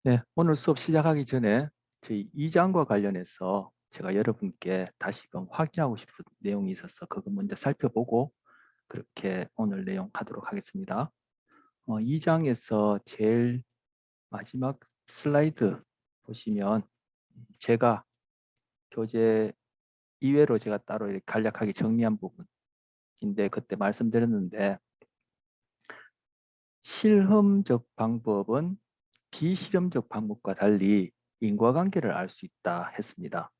네, 오늘 수업 시작하기 전에 저희 2장과 관련해서 제가 여러분께 다시금 확인하고 싶은 내용이 있어서 그거 먼저 살펴보고 그렇게 오늘 내용 하도록 하겠습니다. 2장에서 제일 마지막 슬라이드 보시면 제가 교재 이외로 제가 따로 이렇게 간략하게 정리한 부분인데 그때 말씀드렸는데 실험적 방법은 비실험적 방법과 달리 인과관계를 알 수 있다 했습니다.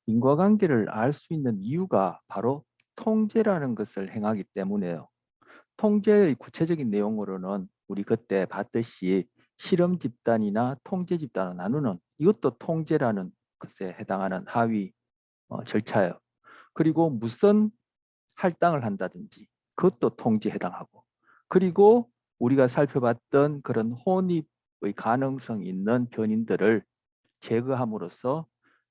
인과관계를 알 수 있는 이유가 바로 통제라는 것을 행하기 때문에요. 통제의 구체적인 내용으로는 우리 그때 봤듯이 실험 집단이나 통제 집단을 나누는 이것도 통제라는 것에 해당하는 하위 절차예요. 그리고 무슨 할당을 한다든지 그것도 통제에 해당하고 그리고 우리가 살펴봤던 그런 혼입의 가능성이 있는 변인들을 제거함으로써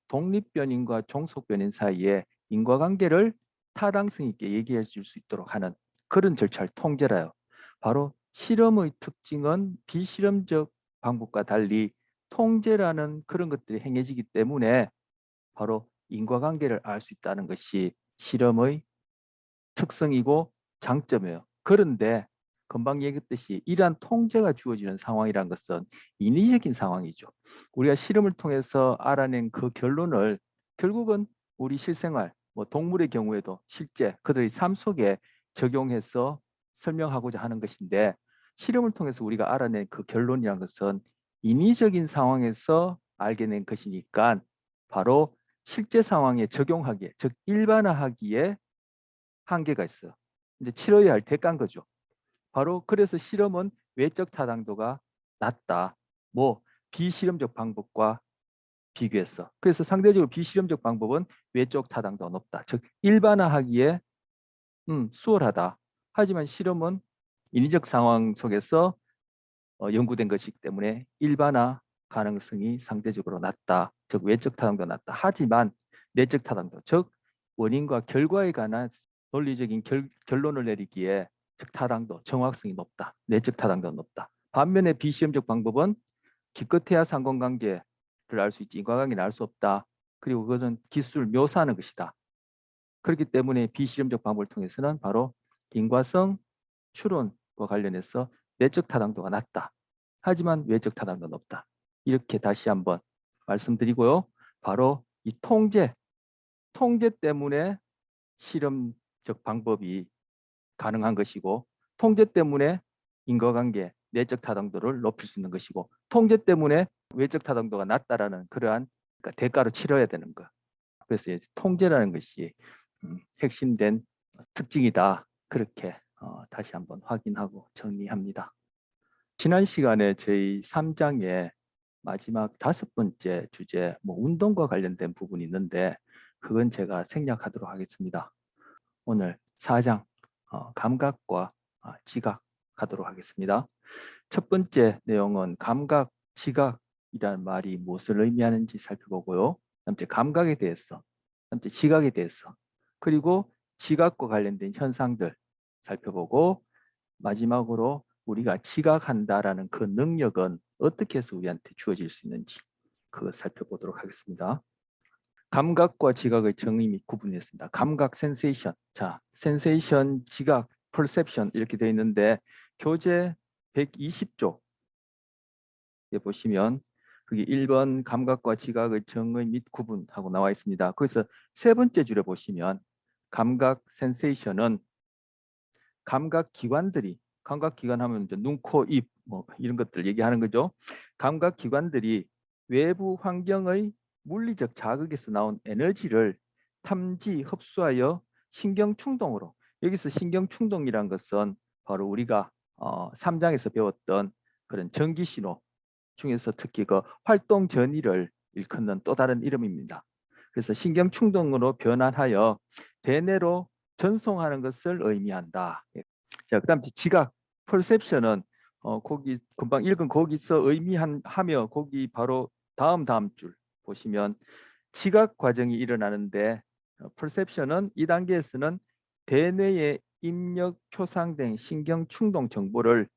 독립변인과 종속변인 사이에 인과관계를 타당성 있게 얘기해 줄 수 있도록 하는 그런 절차를 통제라요. 바로 실험의 특징은 비실험적 방법과 달리 통제라는 그런 것들이 행해지기 때문에 바로 인과관계를 알 수 있다는 것이 실험의 특성이고 장점이에요. 그런데 금방 얘기했듯이 이러한 통제가 주어지는 상황이란 것은 인위적인 상황이죠. 우리가 실험을 통해서 알아낸 그 결론을 결국은 우리 실생활, 뭐 동물의 경우에도 실제 그들의 삶 속에 적용해서 설명하고자 하는 것인데 실험을 통해서 우리가 알아낸 그 결론이란 것은 인위적인 상황에서 알게 된 것이니까 바로 실제 상황에 적용하기에, 즉 일반화하기에 한계가 있어요. 이제 치러야 할 대가인 거죠. 바로 그래서 실험은 외적 타당도가 낮다. 뭐 비실험적 방법과 비교해서. 그래서 상대적으로 비실험적 방법은 외적 타당도가 높다. 즉 일반화하기에 수월하다. 하지만 실험은 인위적 상황 속에서 연구된 것이기 때문에 일반화 가능성이 상대적으로 낮다. 즉 외적 타당도 낮다. 하지만 내적 타당도, 즉 원인과 결과에 관한 논리적인 결론을 내리기에 즉 타당도, 정확성이 높다. 내적 타당도가 높다. 반면에 비시험적 방법은 기껏해야 상관관계를 알 수 있지 인과관계는 알 수 없다. 그리고 그것은 기술을 묘사하는 것이다. 그렇기 때문에 비실험적 방법을 통해서는 바로 인과성 추론과 관련해서 내적 타당도가 낮다. 하지만 외적 타당도는 높다. 이렇게 다시 한번 말씀드리고요. 바로 이 통제 때문에 실험적 방법이 가능한 것이고 통제 때문에 인과관계, 내적 타당도를 높일 수 있는 것이고 통제 때문에 외적 타당도가 낮다라는 그러한 그러니까 대가로 치러야 되는 것. 그래서 통제라는 것이 핵심된 특징이다. 그렇게 다시 한번 확인하고 정리합니다. 지난 시간에 저희 3장의 마지막 5번째 주제 뭐 운동과 관련된 부분이 있는데 그건 제가 생략하도록 하겠습니다. 오늘 4장 감각과 지각 하도록 하겠습니다. 첫 번째 내용은 감각, 지각이라는 말이 무엇을 의미하는지 살펴보고요. 다음째 감각에 대해서, 다음째 지각에 대해서, 그리고 지각과 관련된 현상들 살펴보고 마지막으로 우리가 지각한다라는 그 능력은 어떻게 해서 우리한테 주어질 수 있는지 그것 살펴보도록 하겠습니다. 감각과 지각의 정의 및 구분했습니다. 감각, 센세이션. 자, 센세이션, 지각, 퍼셉션 이렇게 되어 있는데 교재 120쪽에 보시면 그게 1번 감각과 지각의 정의 및 구분하고 나와 있습니다. 거기서 세 번째 줄에 보시면 감각, 센세이션은 감각기관 하면 이제 눈, 코, 입 뭐 이런 것들 얘기하는 거죠. 감각기관들이 외부 환경의 물리적 자극에서 나온 에너지를 탐지, 흡수하여 신경충동으로 여기서 신경충동이란 것은 바로 우리가 3장에서 배웠던 그런 전기신호 중에서 특히 그 활동 전이를 일컫는 또 다른 이름입니다. 그래서 신경충동으로 변환하여 대뇌로 전송하는 것을 의미한다. 자, 그다음 지각, perception은 거기 금방 읽은 거기서 의미하며 거기 바로 다음 줄 보시면 지각 과정이 일어나는데 perception은 이 단계에서는 대뇌에 입력 표상된 신경 충동 정보를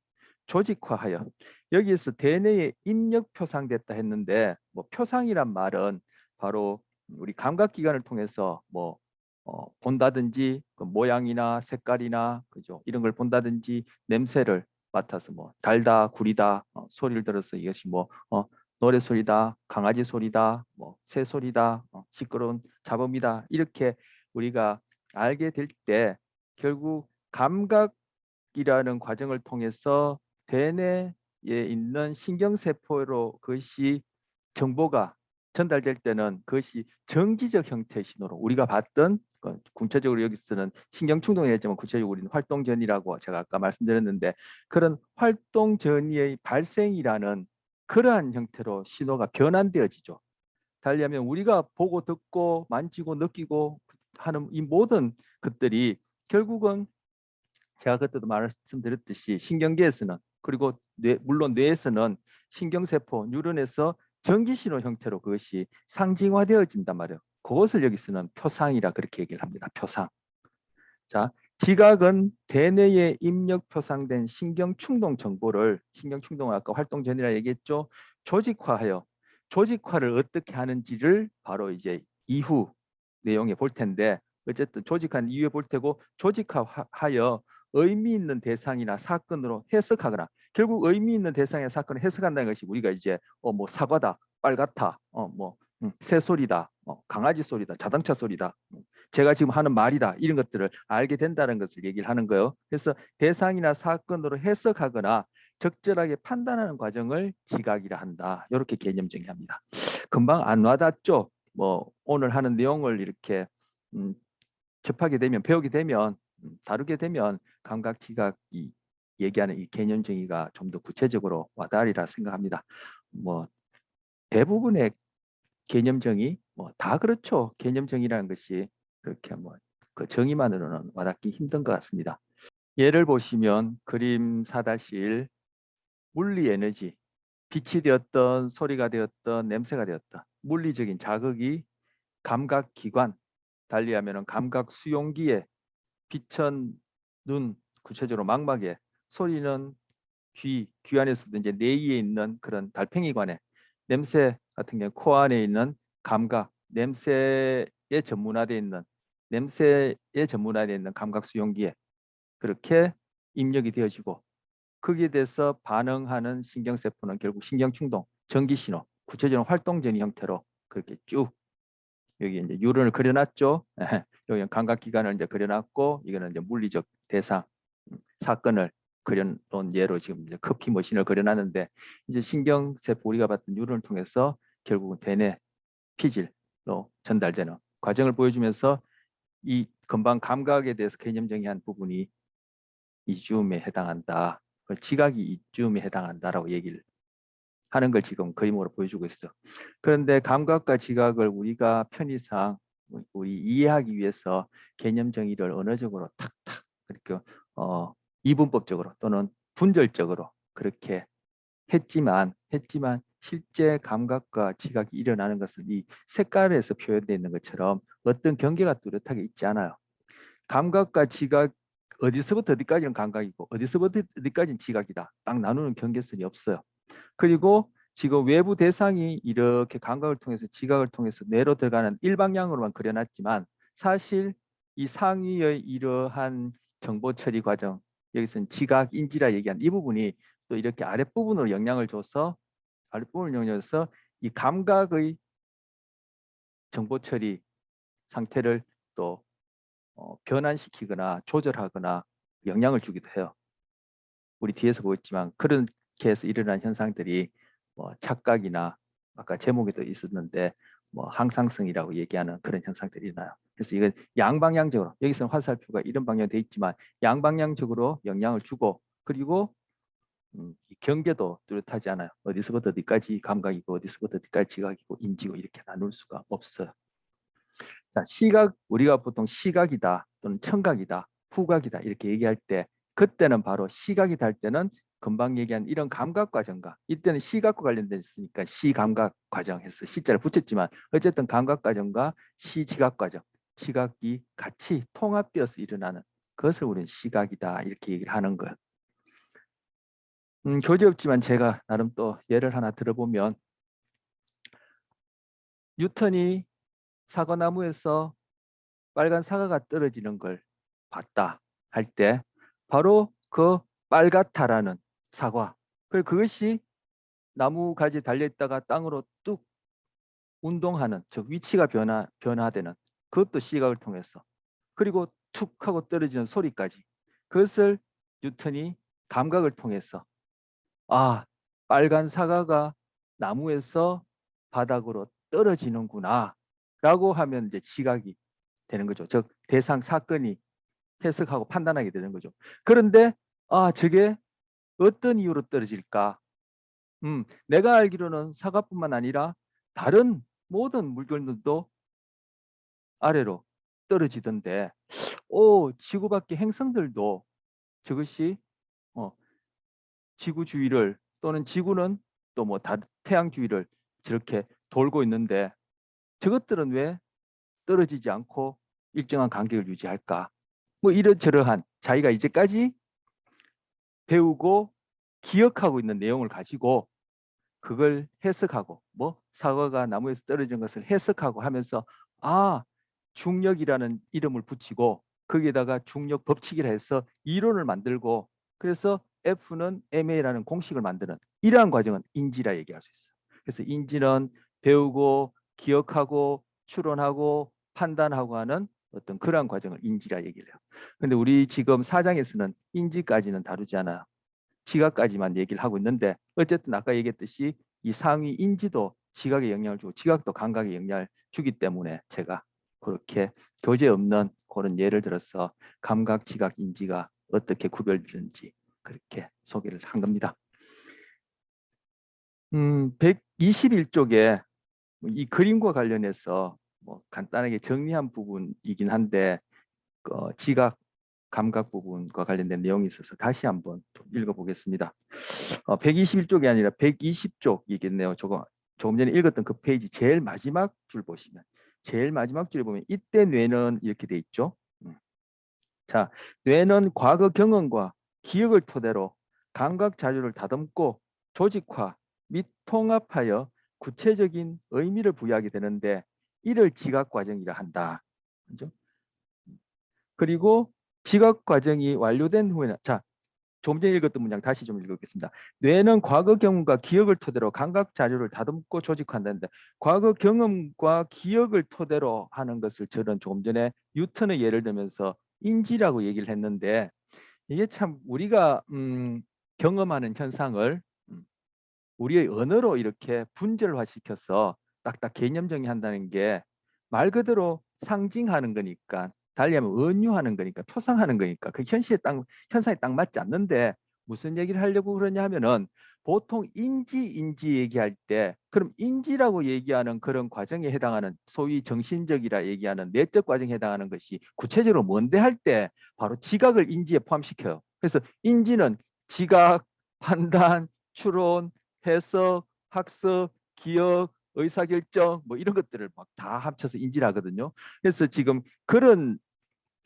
조직화하여 여기에서 대뇌에 입력 표상됐다 했는데 뭐 표상이란 말은 바로 우리 감각기관을 통해서 뭐 본다든지 그 모양이나 색깔이나 그죠 이런 걸 본다든지 냄새를 맡아서 뭐 달다 구리다 소리를 들어서 이것이 뭐 노래 소리다 강아지 소리다 뭐 새 소리다 시끄러운 잡음이다 이렇게 우리가 알게 될 때 결국 감각이라는 과정을 통해서 대뇌에 있는 신경세포로 그것이 정보가 전달될 때는 그것이 정기적 형태의 신호로 우리가 봤던 구체적으로 여기서는 신경충동이었지만 구체적으로 우리는 활동전이라고 제가 아까 말씀드렸는데 그런 활동전이의 발생이라는 그러한 형태로 신호가 변환되어지죠. 달리하면 우리가 보고 듣고 만지고 느끼고 하는 이 모든 것들이 결국은 제가 그때도 말씀드렸듯이 신경계에서는 그리고 물론 뇌에서는 신경세포 뉴런에서 전기신호 형태로 그것이 상징화되어진단 말이에요. 그것을 여기서는 표상이라 그렇게 얘기를 합니다. 표상. 자, 지각은 대뇌에 입력 표상된 신경충동 정보를 신경충동을 아까 활동 전이라 얘기했죠. 조직화하여 조직화를 어떻게 하는지를 바로 이제 이후 내용에 볼 텐데 어쨌든 조직한 이후에 볼 테고 조직화하여 의미 있는 대상이나 사건으로 해석하거나 결국 의미 있는 대상이나 사건을 해석한다는 것이 우리가 이제 뭐 사과다, 빨갛다, 뭐 새소리다, 강아지 소리다, 자동차 소리다, 제가 지금 하는 말이다 이런 것들을 알게 된다는 것을 얘기를 하는 거예요. 그래서 대상이나 사건으로 해석하거나 적절하게 판단하는 과정을 지각이라 한다. 이렇게 개념 정의합니다. 금방 안 와닿죠? 뭐 오늘 하는 내용을 이렇게 접하게 되면 배우게 되면 다루게 되면 감각 지각이 얘기하는 이 개념 정의가 좀 더 구체적으로 와닿으리라 생각합니다. 뭐 대부분의 개념 정의 뭐 다 그렇죠. 개념 정의라는 것이 그렇게 뭐 그 정의만으로는 와닿기 힘든 것 같습니다. 예를 보시면 그림 4-1 물리 에너지 빛이 되었던 소리가 되었던 냄새가 되었던 물리적인 자극이 감각기관 달리하면 감각 수용기에 빛은 눈 구체적으로 망막에 소리는 귀 안에서도 이제 뇌에 있는 그런 달팽이관에 냄새 같은 경우 코 안에 있는 감각 냄새에 전문화되어 있는 냄새에 전문화되어 있는 감각 수용기에 그렇게 입력이 되어지고 거기에 대해서 반응하는 신경세포는 결국 신경충동, 전기신호, 구체적으로 활동전이 형태로 그렇게 쭉 여기 이제 유런을 그려놨죠. 여기 감각기관을 이제 그려놨고 이거는 이제 물리적 대상 사건을 그려놓은 예로 지금 이제 커피 머신을 그려놨는데 이제 신경세포 우리가 봤던 뉴런을 통해서 결국은 대뇌 피질로 전달되는 과정을 보여주면서 이 금방 감각에 대해서 개념 정의한 부분이 이쯤에 해당한다. 지각이 이쯤에 해당한다라고 얘기를 하는 걸 지금 그림으로 보여주고 있어. 그런데 감각과 지각을 우리가 편의상 우리 이해하기 위해서 개념 정의를 언어적으로 탁탁 그렇게 이분법적으로 또는 분절적으로 그렇게 했지만 실제 감각과 지각이 일어나는 것은 이 색깔에서 표현되어 있는 것처럼 어떤 경계가 뚜렷하게 있지 않아요. 감각과 지각 어디서부터 어디까지는 감각이고 어디서부터 어디까지는 지각이다. 딱 나누는 경계선이 없어요. 그리고 지금 외부 대상이 이렇게 감각을 통해서 지각을 통해서 뇌로 들어가는 일방향으로만 그려놨지만 사실 이 상위의 이러한 정보 처리 과정 여기서는 지각 인지라 얘기한 이 부분이 또 이렇게 아랫부분으로 영향을 줘서 아랫부분을 영향해서 이 감각의 정보 처리 상태를 또 변환시키거나 조절하거나 영향을 주기도 해요. 우리 뒤에서 보였지만 그렇게 해서 일어난 현상들이 뭐 착각이나 아까 제목에도 있었는데 뭐 항상성이라고 얘기하는 그런 현상들이 일어나요. 그래서 이건 양방향적으로 여기서는 화살표가 이런 방향 돼 있지만 양방향적으로 영향을 주고 그리고 이 경계도 뚜렷하지 않아요. 어디서부터 어디까지 감각이고 어디서부터 어디까지 지각이고 인지고 이렇게 나눌 수가 없어요. 자, 시각 우리가 보통 시각이다 또는 청각이다 후각이다 이렇게 얘기할 때 그때는 바로 시각이다 할 때는 금방 얘기한 이런 감각 과정과 이때는 시각과 관련돼 있으니까 시감각 과정 해서 시자를 붙였지만 어쨌든 감각 과정과 시지각 과정 시각이 같이 통합되어서 일어나는 그것을 우리는 시각이다 이렇게 얘기를 하는 거예요. 교재 없지만 제가 나름 또 예를 하나 들어보면 뉴턴이 사과나무에서 빨간 사과가 떨어지는 걸 봤다 할 때 바로 그 빨갛다라는 사과 그리고 그것이 나무 가지에 달려있다가 땅으로 뚝 운동하는 즉 위치가 변화되는 그것도 시각을 통해서 그리고 툭 하고 떨어지는 소리까지 그것을 뉴턴이 감각을 통해서 아 빨간 사과가 나무에서 바닥으로 떨어지는구나 라고 하면 이제 시각이 되는 거죠. 즉 대상 사건이 해석하고 판단하게 되는 거죠. 그런데 저게 어떤 이유로 떨어질까? 내가 알기로는 사과뿐만 아니라 다른 모든 물건들도 아래로 떨어지던데 지구 밖의 행성들도 저것이 어, 지구 주위를 또는 지구는 또 뭐 태양 주위를 저렇게 돌고 있는데 저것들은 왜 떨어지지 않고 일정한 간격을 유지할까? 뭐 이러저러한 자기가 이제까지 배우고 기억하고 있는 내용을 가지고 그걸 해석하고 뭐 사과가 나무에서 떨어진 것을 해석하고 하면서 중력이라는 이름을 붙이고 거기에다가 중력 법칙이라 해서 이론을 만들고 그래서 F는 ma라는 공식을 만드는 이러한 과정은 인지라 얘기할 수 있어요. 그래서 인지는 배우고 기억하고 추론하고 판단하고 하는 어떤 그러한 과정을 인지라 얘기를 해요. 근데 우리 지금 사장에서는 인지까지는 다루지 않아요. 지각까지만 얘기를 하고 있는데 어쨌든 아까 얘기했듯이 이 상위 인지도 지각에 영향을 주고 지각도 감각에 영향을 주기 때문에 제가 그렇게 교재 없는 그런 예를 들어서 감각, 지각, 인지가 어떻게 구별되는지 그렇게 소개를 한 겁니다. 121쪽에 이 그림과 관련해서 뭐 간단하게 정리한 부분이긴 한데 지각, 감각 부분과 관련된 내용이 있어서 다시 한번 좀 읽어보겠습니다. 121쪽이 아니라 120쪽이겠네요. 조금 전에 읽었던 그 페이지 제일 마지막 줄 보시면 제일 마지막 줄에 보면 이때 뇌는 이렇게 돼 있죠. 자, 뇌는 과거 경험과 기억을 토대로 감각 자료를 다듬고 조직화 및 통합하여 구체적인 의미를 부여하게 되는데 이를 지각 과정이라 한다. 그죠? 그리고 지각 과정이 완료된 후에는 조금 전에 읽었던 문장 다시 좀 읽겠습니다. 뇌는 과거 경험과 기억을 토대로 감각 자료를 다듬고 조직한다는데 과거 경험과 기억을 토대로 하는 것을 저는 조금 전에 뉴턴의 예를 들면서 인지라고 얘기를 했는데 이게 참 우리가 경험하는 현상을 우리의 언어로 이렇게 분절화시켜서 딱딱 개념 정의한다는 게 말 그대로 상징하는 거니까 달리하면 은유하는 거니까 표상하는 거니까 그 현상에 딱 맞지 않는데 무슨 얘기를 하려고 그러냐 하면은 보통 인지 얘기할 때 그럼 인지라고 얘기하는 그런 과정에 해당하는 소위 정신적이라 얘기하는 내적 과정에 해당하는 것이 구체적으로 뭔데 할 때 바로 지각을 인지에 포함시켜요. 그래서 인지는 지각, 판단, 추론, 해석, 학습, 기억, 의사결정 뭐 이런 것들을 막 다 합쳐서 인지를 하거든요. 그래서 지금 그런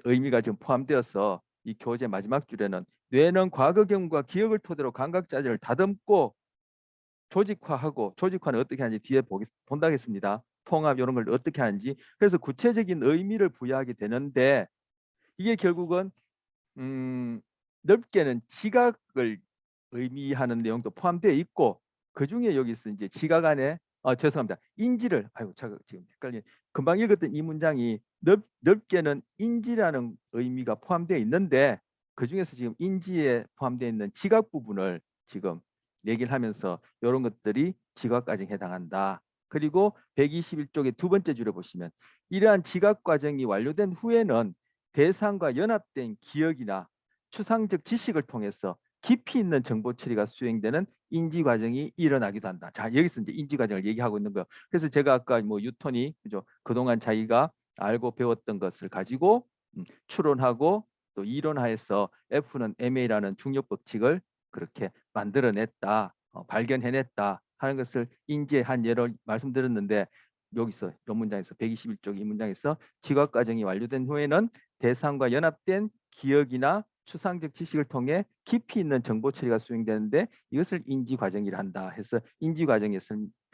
의미가 지금 포함되어서 이 교재 마지막 줄에는 뇌는 과거 경험과 기억을 토대로 감각 자질을 다듬고 조직화하고 조직화는 어떻게 하는지 뒤에 본다겠습니다. 통합 이런 걸 어떻게 하는지 그래서 구체적인 의미를 부여하게 되는데 이게 결국은 넓게는 지각을 의미하는 내용도 포함되어 있고 그 중에 여기서 이제 지각 안에 죄송합니다. 인지를 제가 지금 헷갈리 금방 읽었던 이 문장이 넓게는 인지라는 의미가 포함되어 있는데 그 중에서 지금 인지에 포함되어 있는 지각 부분을 지금 얘기를 하면서 이런 것들이 지각 과정에 해당한다. 그리고 121쪽의 두 번째 줄에 보시면 이러한 지각 과정이 완료된 후에는 대상과 연합된 기억이나 추상적 지식을 통해서 깊이 있는 정보 처리가 수행되는 인지 과정이 일어나기도 한다. 자, 여기서 이제 인지 과정을 얘기하고 있는 거예요. 그래서 제가 아까 뭐 뉴턴이 그죠? 그동안 자기가 알고 배웠던 것을 가지고 추론하고 또 이론화해서 F는 ma라는 중력 법칙을 그렇게 만들어냈다, 발견해냈다 하는 것을 인지한 예를 말씀드렸는데 여기서 이 문장에서 121쪽 이 문장에서 지각 과정이 완료된 후에는 대상과 연합된 기억이나 추상적 지식을 통해 깊이 있는 정보 처리가 수행되는데 이것을 인지 과정이라 한다 해서 인지 과정에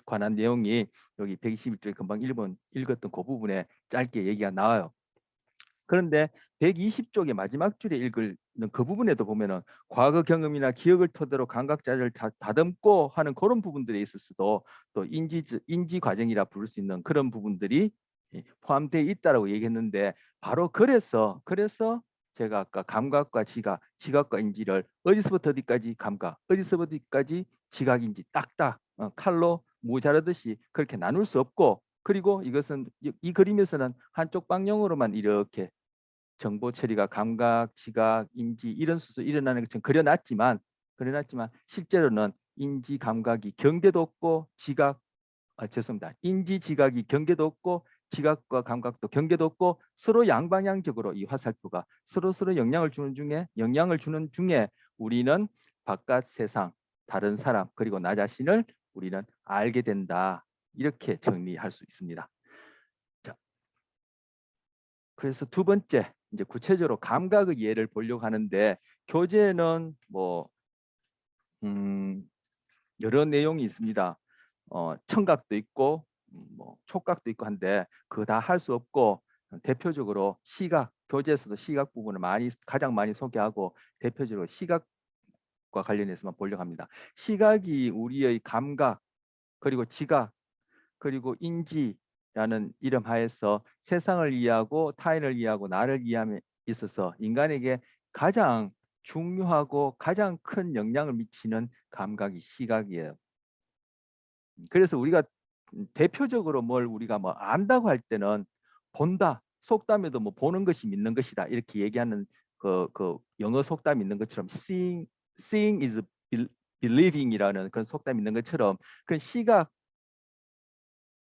관한 내용이 여기 121쪽에 금방 읽었던 그 부분에 짧게 얘기가 나와요. 그런데 120쪽의 마지막 줄에 읽는 그 부분에도 보면은 과거 경험이나 기억을 토대로 감각 자료를 다듬고 하는 그런 부분들에 있어서도 또 인지 과정이라 부를 수 있는 그런 부분들이 포함되어 있다라고 얘기했는데 바로 그래서 제가 아까 감각과 지각과 인지를 어디서부터 어디까지 감각, 어디서부터 어디까지 지각인지 딱딱 칼로 모자르듯이 그렇게 나눌 수 없고, 그리고 이것은 이 그림에서는 한쪽 방향으로만 이렇게 정보 처리가 감각, 지각, 인지 이런 수순 일어나는 것처럼 그려놨지만 실제로는 인지 감각이 경계도 없고 죄송합니다. 인지 지각이 경계도 없고 지각과 감각도 경계도 없고 서로 양방향적으로 이 화살표가 서로 영향을 주는 중에 우리는 바깥 세상, 다른 사람, 그리고 나 자신을 우리는 알게 된다. 이렇게 정리할 수 있습니다. 자, 그래서 두 번째, 이제 구체적으로 감각의 예를 보려고 하는데 교재는 뭐 여러 내용이 있습니다. 청각도 있고 뭐 촉각도 있고 한데 그거 다 할 수 없고 대표적으로 시각, 교재에서도 시각 부분을 가장 많이 소개하고 대표적으로 시각과 관련해서만 보려고 합니다. 시각이 우리의 감각, 그리고 지각, 그리고 인지라는 이름 하에서 세상을 이해하고 타인을 이해하고 나를 이해함에 있어서 인간에게 가장 중요하고 가장 큰 영향을 미치는 감각이 시각이에요. 그래서 우리가 대표적으로 뭘 우리가 뭐 안다고 할 때는 본다, 속담에도 뭐 보는 것이 믿는 것이다 이렇게 얘기하는 그 영어 속담 있는 것처럼 seeing is believing이라는 그런 속담 있는 것처럼 그런 시각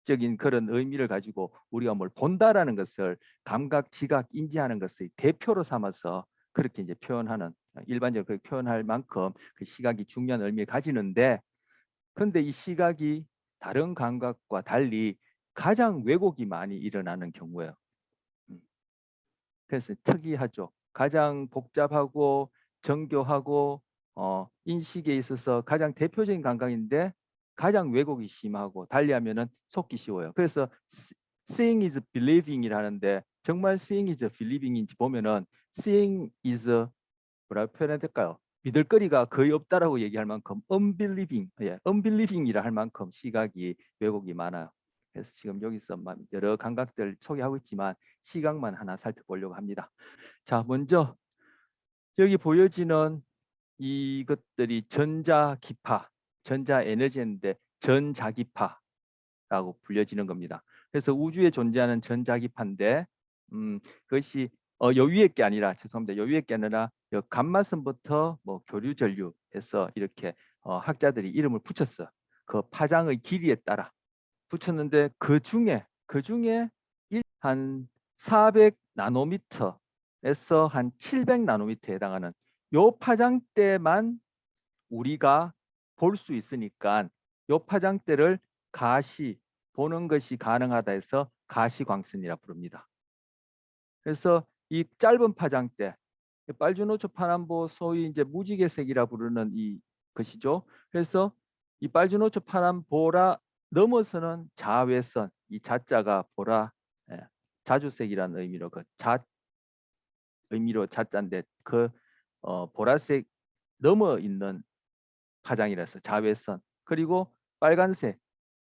적인 그런 의미를 가지고 우리가 뭘 본다라는 것을 감각, 지각, 인지하는 것의 대표로 삼아서 그렇게 이제 표현하는, 일반적으로 그렇게 표현할 만큼 그 시각이 중요한 의미를 가지는데, 근데 이 시각이 다른 감각과 달리 가장 왜곡이 많이 일어나는 경우예요. 그래서 특이하죠. 가장 복잡하고 정교하고 인식에 있어서 가장 대표적인 감각인데 가장 왜곡이 심하고 달리하면은 속기 쉬워요. 그래서 seeing is believing이라는데 정말 seeing is believing인지 보면은 seeing is 뭐라고 표현해야 될까요? 믿을 거리가 거의 없다라고 얘기할 만큼 unbelieving이라 할 만큼 시각이 왜곡이 많아요. 그래서 지금 여기서 여러 감각들 소개하고 있지만 시각만 하나 살펴보려고 합니다. 자, 먼저 여기 보여지는 이것들이 전자기파, 전자에너지인데 전자기파라고 불려지는 겁니다. 그래서 우주에 존재하는 전자기파인데 그것이 요 위에 게 아니라 죄송합니다. 요 위에 게 아니라 요 감마선부터 뭐 교류전류해서 이렇게 학자들이 이름을 붙였어. 그 파장의 길이에 따라 붙였는데 그 중에 한 400 나노미터에서 한 700 나노미터에 해당하는 요 파장대만 우리가 볼 수 있으니까 요 파장대를 보는 것이 가능하다 해서 가시광선이라 부릅니다. 그래서 이 짧은 파장대, 빨주노초 파남보 소위 이제 무지개색이라 부르는 이 것이죠. 그래서 이 빨주노초 파남보라 넘어서는 자외선, 이 자자가 보라, 자주색이라는 의미로 의미로 자자인데 그 보라색 넘어 있는 파장이라서 자외선, 그리고 빨간색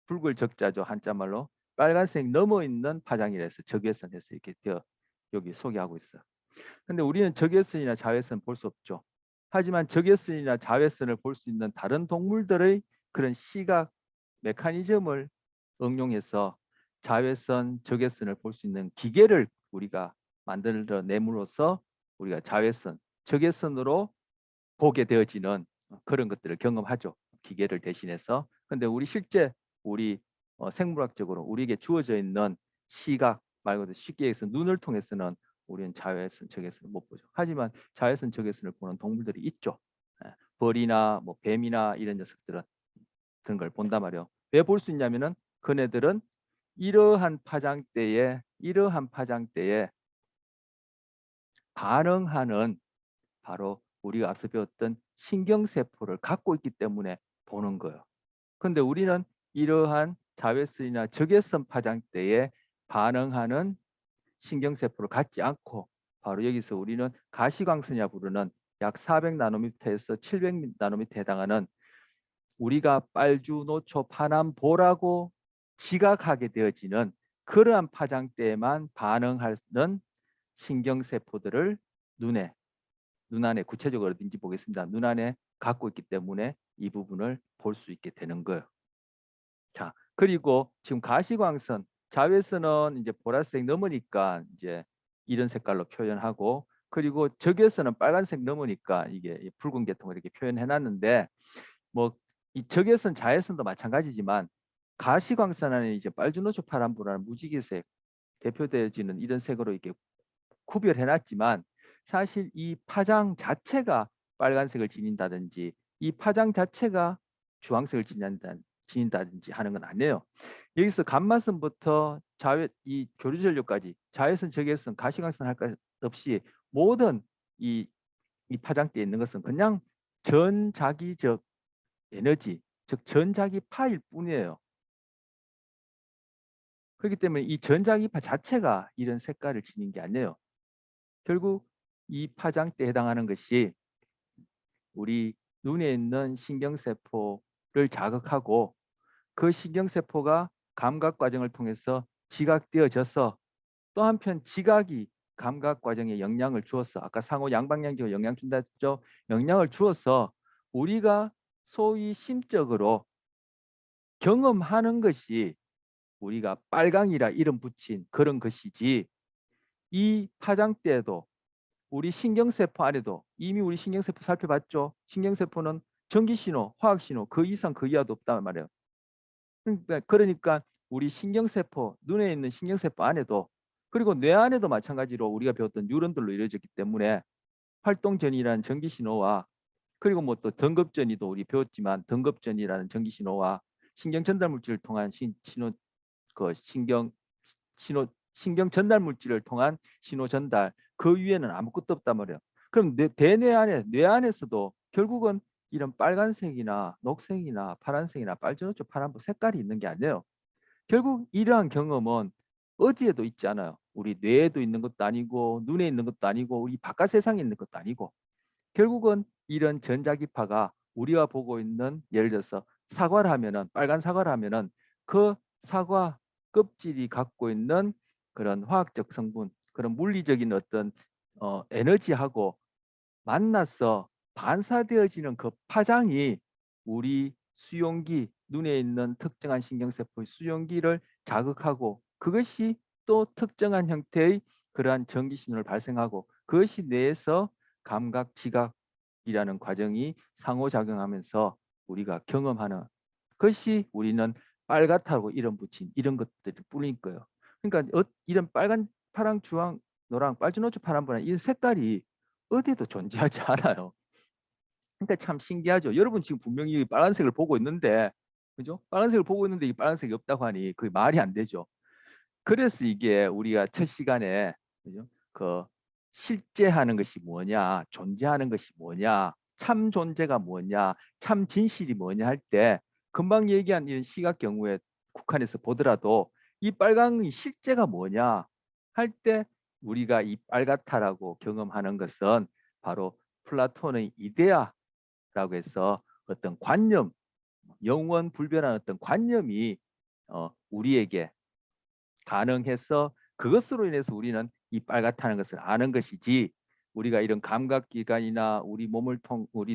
붉을 적자죠, 한자말로 빨간색 넘어 있는 파장이라서 적외선 해서 이렇게 여기 소개하고 있어요. 근데 우리는 적외선이나 자외선 볼 수 없죠. 하지만 적외선이나 자외선을 볼 수 있는 다른 동물들의 그런 시각 메커니즘을 응용해서 자외선, 적외선을 볼 수 있는 기계를 우리가 만들어 내므로써 우리가 자외선, 적외선으로 보게 되어지는 그런 것들을 경험하죠. 기계를 대신해서. 근데 실제 우리 생물학적으로 우리에게 주어져 있는 시각 말고도 쉽게 해서 눈을 통해서는 우리는 자외선, 적외선을 못 보죠. 하지만 자외선, 적외선을 보는 동물들이 있죠. 벌이나 뭐 뱀이나 이런 녀석들은 그런 걸 본단 말이에요. 왜 볼 수 있냐면은 그네들은 이러한 파장대에 반응하는 바로 우리가 앞서 배웠던 신경세포를 갖고 있기 때문에 보는 거예요. 그런데 우리는 이러한 자외선이나 적외선 파장대에 반응하는 신경세포를 갖지 않고 바로 여기서 우리는 가시광선이라 부르는 약 400나노미터에서 700나노미터에 해당하는 우리가 빨주노초 파남보라고 지각하게 되어지는 그러한 파장대에만 반응하는 신경세포들을 눈 안에 구체적으로 어딘지 보겠습니다. 눈 안에 갖고 있기 때문에 이 부분을 볼 수 있게 되는 거예요. 자, 그리고 지금 가시광선, 자외선은 이제 보라색 넘으니까 이제 이런 색깔로 표현하고, 그리고 적외선은 빨간색 넘으니까 이게 붉은 계통을 이렇게 표현해 놨는데, 뭐 이 적외선, 자외선도 마찬가지지만 가시광선은 이제 빨주노초 파란보라는 무지개색 대표되어지는 이런 색으로 이렇게 구별해 놨지만, 사실 이 파장 자체가 빨간색을 지닌다든지 이 파장 자체가 주황색을 지닌다든지 하는 건 아니에요. 여기서 감마선부터 이 교류전류까지 자외선, 적외선, 가시광선 할 것 없이 모든 이 파장대에 있는 것은 그냥 전자기적 에너지, 즉 전자기파일 뿐이에요. 그렇기 때문에 이 전자기파 자체가 이런 색깔을 지닌 게 아니에요. 결국 이 파장대에 해당하는 것이 우리 눈에 있는 신경세포를 자극하고, 그 신경세포가 감각 과정을 통해서 지각되어져서 또 한편 지각이 감각 과정에 영향을 주어서, 아까 상호 양방향적으로 영향 준다 했죠. 영향을 주어서 우리가 소위 심적으로 경험하는 것이 우리가 빨강이라 이름 붙인 그런 것이지, 이 파장대에도 우리 신경세포 안에도 이미 우리 신경세포 살펴봤죠. 신경세포는 전기신호, 화학신호 그 이상 그 이하도 없단 말이에요. 그러니까 우리 신경세포, 눈에 있는 신경세포 안에도, 그리고 뇌 안에도 마찬가지로 우리가 배웠던 뉴런들로 이루어졌기 때문에 활동전이라는 전기신호와, 그리고 뭐 또 등급전이도 우리 배웠지만 등급전이라는 전기신호와 신경 전달 물질을 통한 신호, 그 신경 전달 물질을 통한 신호 전달, 그 위에는 아무것도 없단 말이에요. 그럼 뇌 안에서도 결국은 이런 빨간색이나 녹색이나 파란색이나 빨주노초 파란보 색깔이 있는 게 아니에요. 결국 이러한 경험은 어디에도 있지 않아요. 우리 뇌에도 있는 것도 아니고 눈에 있는 것도 아니고 우리 바깥 세상에 있는 것도 아니고, 결국은 이런 전자기파가 우리가 보고 있는, 예를 들어서 사과를 하면은, 빨간 사과를 하면은 그 사과 껍질이 갖고 있는 그런 화학적 성분, 그런 물리적인 어떤 에너지하고 만나서 반사되어지는 그 파장이 우리 수용기, 눈에 있는 특정한 신경세포의 수용기를 자극하고, 그것이 또 특정한 형태의 그러한 전기신호를 발생하고, 그것이 뇌에서 감각, 지각이라는 과정이 상호작용하면서 우리가 경험하는 것이 우리는 빨갛다고 이름 붙인 이런 것들이 뿐일 거예요. 그러니까 이런 빨간, 파랑, 주황, 노랑, 빨주노초, 파란보라 이 색깔이 어디에도 존재하지 않아요. 그러니까 참 신기하죠. 여러분 지금 분명히 빨간색을 보고 있는데, 그죠? 빨간색을 보고 있는데 이 빨간색이 없다고 하니 그게 말이 안 되죠. 그래서 이게 우리가 첫 시간에, 그죠? 그 실제하는 것이 뭐냐, 존재하는 것이 뭐냐, 참 존재가 뭐냐, 참 진실이 뭐냐 할 때, 금방 얘기한 이런 시각 경우에 국한해서 보더라도 이 빨강의 실제가 뭐냐 할 때, 우리가 이 빨갛다라고 경험하는 것은 바로 플라톤의 이데아라고 해서 어떤 관념, 영원 불변한 어떤 관념이 우리에게 가능해서 그것으로 인해서 우리는 이 빨갛다는 것을 아는 것이지, 우리가 이런 감각기관이나 우리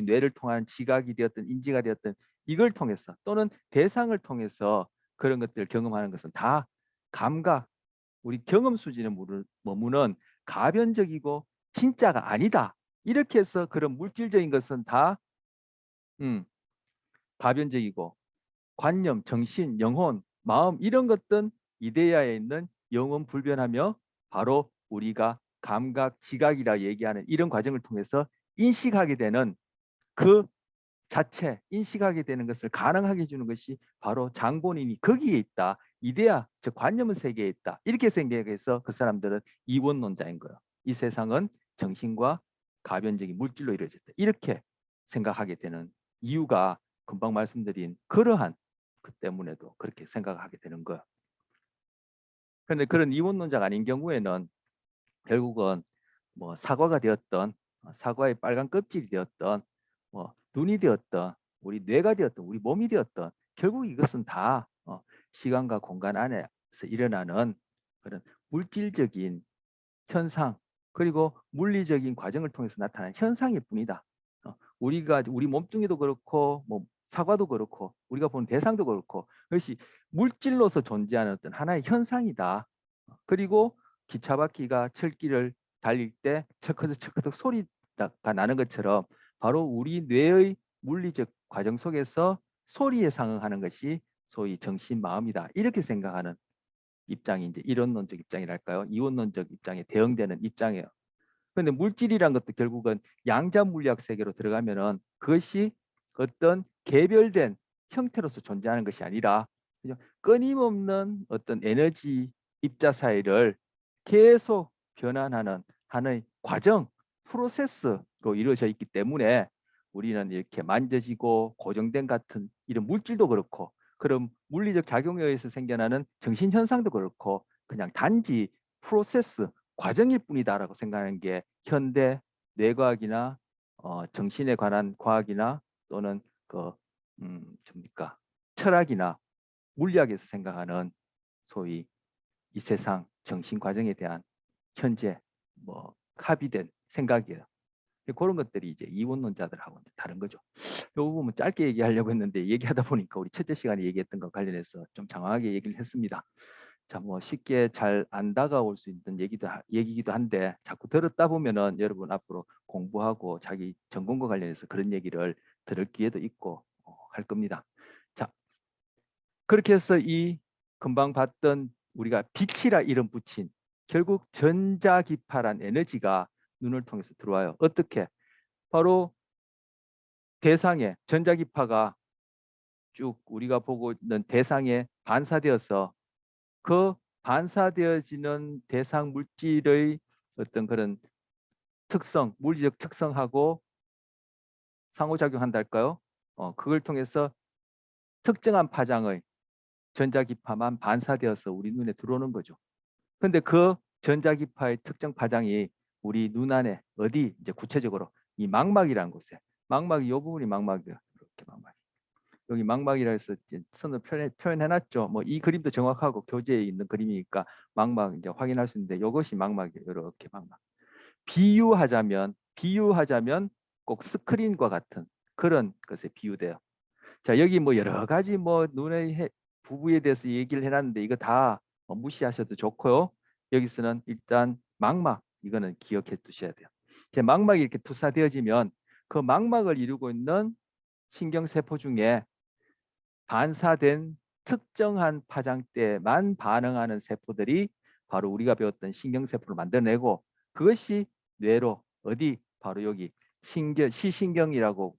뇌를 통한 지각이 되었든 인지가 되었든 이걸 통해서 또는 대상을 통해서 그런 것들을 경험하는 것은 다 감각, 우리 경험 수준에 머무는 가변적이고 진짜가 아니다. 이렇게 해서 그런 물질적인 것은 다 가변적이고, 관념, 정신, 영혼, 마음 이런 것들은 이데야에 있는 영원 불변하며 바로 우리가 감각, 지각이라 얘기하는 이런 과정을 통해서 인식하게 되는 그 자체, 인식하게 되는 것을 가능하게 해주는 것이 바로 장본인이 거기에 있다. 이데야, 즉 관념의 세계에 있다. 이렇게 생각해서 그 사람들은 이원론자인 거예요. 이 세상은 정신과 가변적인 물질로 이루어졌다. 이렇게 생각하게 되는 이유가 금방 말씀드린 그러한 그 때문에도 그렇게 생각하게 되는 거예요. 그런데 그런 이원론자가 아닌 경우에는 결국은 뭐 사과가 되었던 사과의 빨간 껍질이 되었던 뭐 눈이 되었던 우리 뇌가 되었던 우리 몸이 되었던 결국 이것은 다 시간과 공간 안에서 일어나는 그런 물질적인 현상 그리고 물리적인 과정을 통해서 나타나는 현상일 뿐이다. 우리가 우리 몸뚱이도 그렇고 뭐 사과도 그렇고 우리가 보는 대상도 그렇고 그것이 물질로서 존재하는 어떤 하나의 현상이다. 그리고 기차 바퀴가 철길을 달릴 때 철커덕 철커덕 소리가 나는 것처럼 바로 우리 뇌의 물리적 과정 속에서 소리에 상응하는 것이 소위 정신 마음이다. 이렇게 생각하는 입장이 이제 이론론적 입장이랄까요? 이원론적 입장에 대응되는 입장이에요. 그런데 물질이란 것도 결국은 양자 물리학 세계로 들어가면은 그것이 어떤 개별된 형태로서 존재하는 것이 아니라 그냥 끊임없는 어떤 에너지 입자 사이를 계속 변환하는 하나의 과정, 프로세스로 이루어져 있기 때문에 우리는 이렇게 만져지고 고정된 같은 이런 물질도 그렇고 그런 물리적 작용에 의해서 생겨나는 정신 현상도 그렇고 그냥 단지 프로세스, 과정일 뿐이다라고 생각하는 게 현대 뇌과학이나 정신에 관한 과학이나 또는 그 뭡니까 철학이나 물리학에서 생각하는 소위 이 세상 정신 과정에 대한 현재 뭐 합의된 생각이에요. 그런 것들이 이제 이원론자들하고 다른 거죠. 이 부분 짧게 얘기하려고 했는데 얘기하다 보니까 우리 첫째 시간에 얘기했던 것 관련해서 좀 장황하게 얘기를 했습니다. 자, 뭐 쉽게 잘 안 다가올 수 있는 얘기기도 한데 자꾸 들었다 보면은 여러분 앞으로 공부하고 자기 전공과 관련해서 그런 얘기를 들을 기회도 있고 할 겁니다. 자, 그렇게 해서 이 금방 봤던 우리가 빛이라 이름 붙인 결국 전자기파란 에너지가 눈을 통해서 들어와요. 어떻게? 바로 대상에 전자기파가 쭉 우리가 보고 있는 대상에 반사되어서 그 반사되어지는 대상 물질의 어떤 그런 특성, 물리적 특성하고 상호작용한다 할까요? 그걸 통해서 특정한 파장의 전자기파만 반사되어서 우리 눈에 들어오는 거죠. 근데 그 전자기파의 특정 파장이 우리 눈 안에 어디 이제 구체적으로 이 망막이라는 곳에 망막이 이 부분이 망막이에요. 이렇게 망막. 여기 망막이라 해서 선을 표현해놨죠. 뭐 이 그림도 정확하고 교재에 있는 그림이니까 망막 이제 확인할 수 있는데 이것이 망막이에요. 이렇게 망막. 비유하자면 꼭 스크린과 같은 그런 것에 비유돼요. 자 여기 뭐 여러 가지 뭐 눈의 부부에 대해서 얘기를 해놨는데 이거 다 무시하셔도 좋고요. 여기서는 일단 망막 이거는 기억해 두셔야 돼요. 제 망막이 이렇게 투사되어지면 그 망막을 이루고 있는 신경세포 중에 반사된 특정한 파장대만 반응하는 세포들이 바로 우리가 배웠던 신경세포를 만들어내고 그것이 뇌로 어디 바로 여기 시신경이라고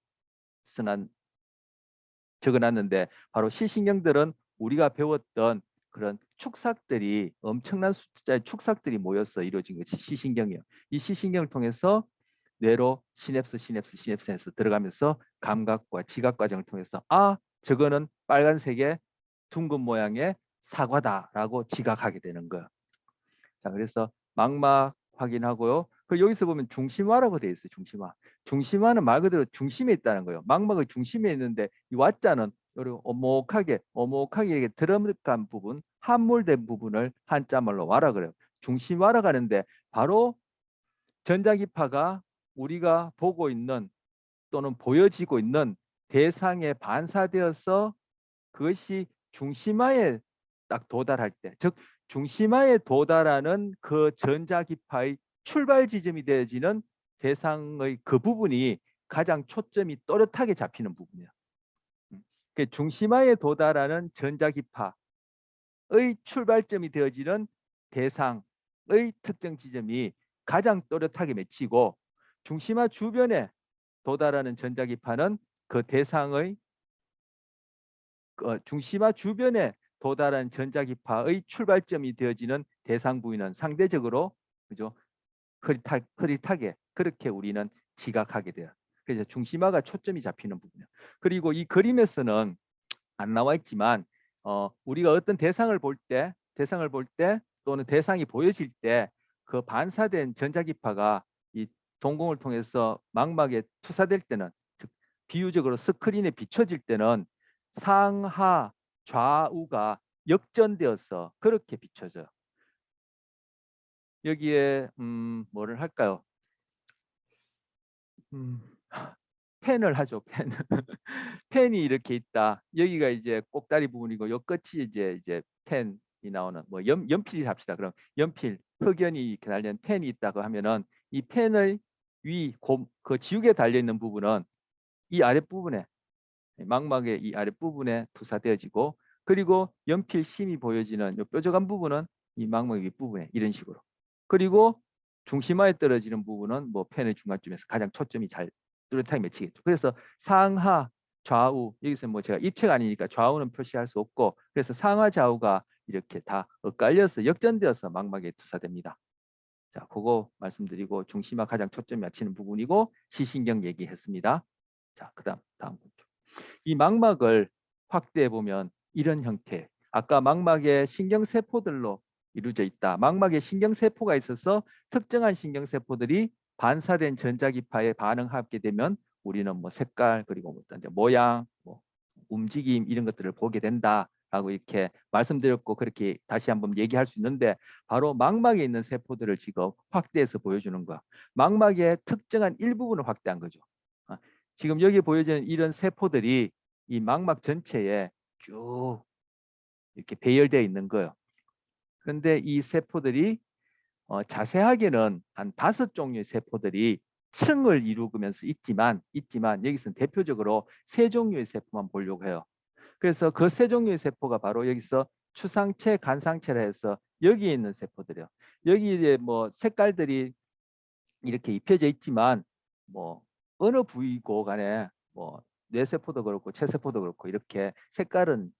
적어놨는데 바로 시신경들은 우리가 배웠던 그런 축삭들이 엄청난 숫자의 축삭들이 모여서 이루어진 것이 시신경이에요. 이 시신경을 통해서 뇌로 시냅스에서 들어가면서 감각과 지각 과정을 통해서 저거는 빨간색의 둥근 모양의 사과다라고 지각하게 되는 거예요. 자, 그래서 망막 확인하고요. 그리고 여기서 보면 중심화라고 되어 있어요. 중심화. 중심화는 말 그대로 중심에 있다는 거예요. 망막의 중심에 있는데 이 와자는 이렇게 오목하게 이렇게 드러간 부분, 함몰된 부분을 한자말로 와라 그래요. 중심화라고 하는데 바로 전자기파가 우리가 보고 있는 또는 보여지고 있는 대상에 반사되어서 그것이 중심화에 딱 도달할 때, 즉 중심화에 도달하는 그 전자기파의 출발 지점이 되어지는 대상의 그 부분이 가장 초점이 또렷하게 잡히는 부분이야. 그 중심화에 도달하는 전자기파의 출발점이 되어지는 대상의 특정 지점이 가장 또렷하게 맺히고 중심화 주변에 도달하는 전자기파는 그 대상의 중심화 주변에 도달한 전자기파의 출발점이 되어지는 대상 부위는 상대적으로 그죠? 흐릿하게 그렇게 우리는 지각하게 돼요. 그래서 중심화가 초점이 잡히는 부분이에요. 그리고 이 그림에서는 안 나와 있지만 우리가 어떤 대상을 볼 때 또는 대상이 보여질 때 그 반사된 전자기파가 이 동공을 통해서 망막에 투사될 때는, 즉 비유적으로 스크린에 비춰질 때는 상하 좌우가 역전되어서 그렇게 비춰져요. 여기에 뭐를 할까요? 음, 펜을 하죠. 펜. 펜이 이렇게 있다. 여기가 이제 꼭다리 부분이고 요 끝이 이제 펜이 나오는 뭐 연필이 합시다. 그럼 연필 흑연이 이렇게 달린 펜이 있다고 하면은 이 펜의 그 지우개 달려 있는 부분은 이 아랫부분에, 망막의 이 아랫부분에 투사되어지고, 그리고 연필 심이 보여지는 요 뾰족한 부분은 이 망막 윗부분에 이런 식으로, 그리고 중심화에 떨어지는 부분은 뭐 펜의 중간쯤에서 가장 초점이 잘 뚜렷하게 맺히겠죠. 그래서 상하 좌우, 여기서 뭐 제가 입체가 아니니까 좌우는 표시할 수 없고, 그래서 상하 좌우가 이렇게 다 엇갈려서 역전되어서 망막에 투사됩니다. 자, 그거 말씀드리고, 중심화 가장 초점이 맞추는 부분이고 시신경 얘기했습니다. 자, 다음 이 망막을 확대해 보면 이런 형태. 아까 망막의 신경세포들로 이루어져 있다. 망막에 신경세포가 있어서 특정한 신경세포들이 반사된 전자기파에 반응하게 되면 우리는 뭐 색깔, 그리고 뭐 이제 모양, 뭐 움직임 이런 것들을 보게 된다라고 이렇게 말씀드렸고, 그렇게 다시 한번 얘기할 수 있는데, 바로 망막에 있는 세포들을 지금 확대해서 보여주는 거야. 망막의 특정한 일부분을 확대한 거죠. 지금 여기 보여지는 이런 세포들이 이 망막 전체에 쭉 이렇게 배열되어 있는 거예요. 그런데 이 세포들이 자세하게는 한 5종류의 세포들이 층을 이루면서 있지만 여기서는 대표적으로 3종류의 세포만 보려고 해요. 그래서 그 3종류의 세포가 바로 여기서 추상체, 간상체라 해서 여기에 있는 세포들이에요. 여기에 뭐 색깔들이 이렇게 입혀져 있지만 뭐 어느 부위고 간에 뭐 뇌세포도 그렇고 체세포도 그렇고 이렇게 색깔은